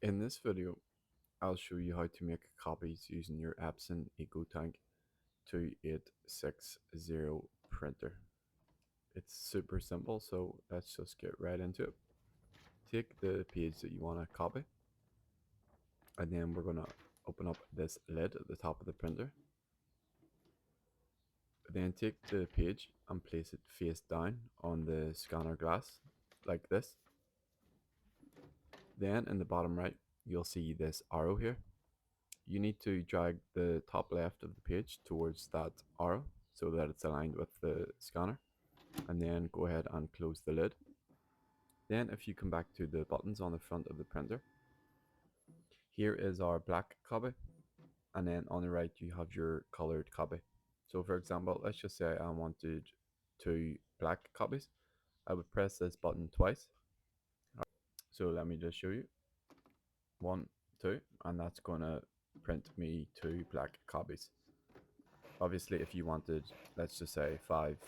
In this video, I'll show you how to make copies using your Epson EcoTank 2860 printer. It's super simple, so let's just get right into it. Take the page that you want to copy, and then we're going to open up this lid at the top of the printer. Then take the page and place it face down on the scanner glass, like this. Then in the bottom right, you'll see this arrow here. You need to drag the top left of the page towards that arrow so that it's aligned with the scanner, and then go ahead and close the lid. Then if you come back to the buttons on the front of the printer, here is our black copy, and then on the right you have your colored copy. So for example, let's just say I wanted 2 black copies. I would press this button twice. So let me just show you. 1, 2, and that's gonna print me 2 black copies. Obviously, if you wanted, let's just say 5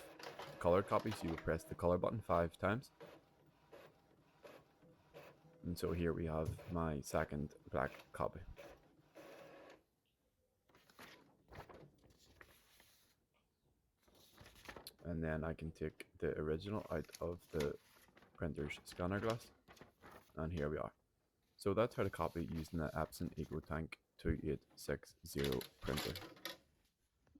colored copies, you would press the color button 5 times. And so here we have my second black copy. And then I can take the original out of the printer's scanner glass. And here we are. So that's how to copy using the Epson EcoTank 2860 printer.